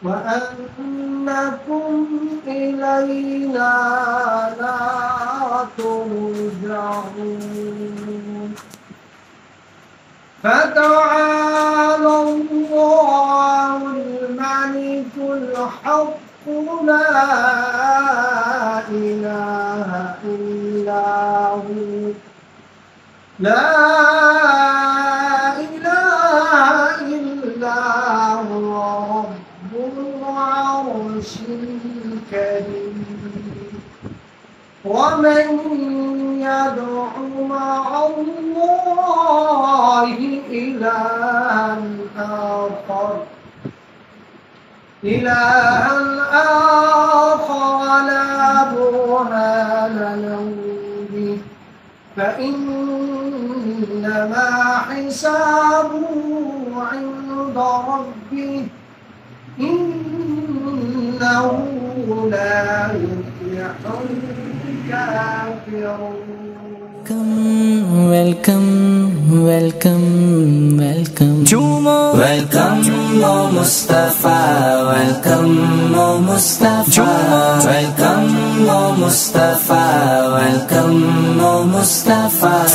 وأنكم إلينا لا ترجعون. فتعالى الله الملك الحق لا إله إلا هو لا إله إلا هو رب العرش الكريم. ومن يدع مع الله إلها آخر لا برهان له به فإنما حسابه عند ربه إنه لا يفلح الكافرون. Welcome, welcome, welcome. Welcome, O Mustafa. Welcome, O Mustafa. Welcome, O Mustafa. Welcome, O Mustafa.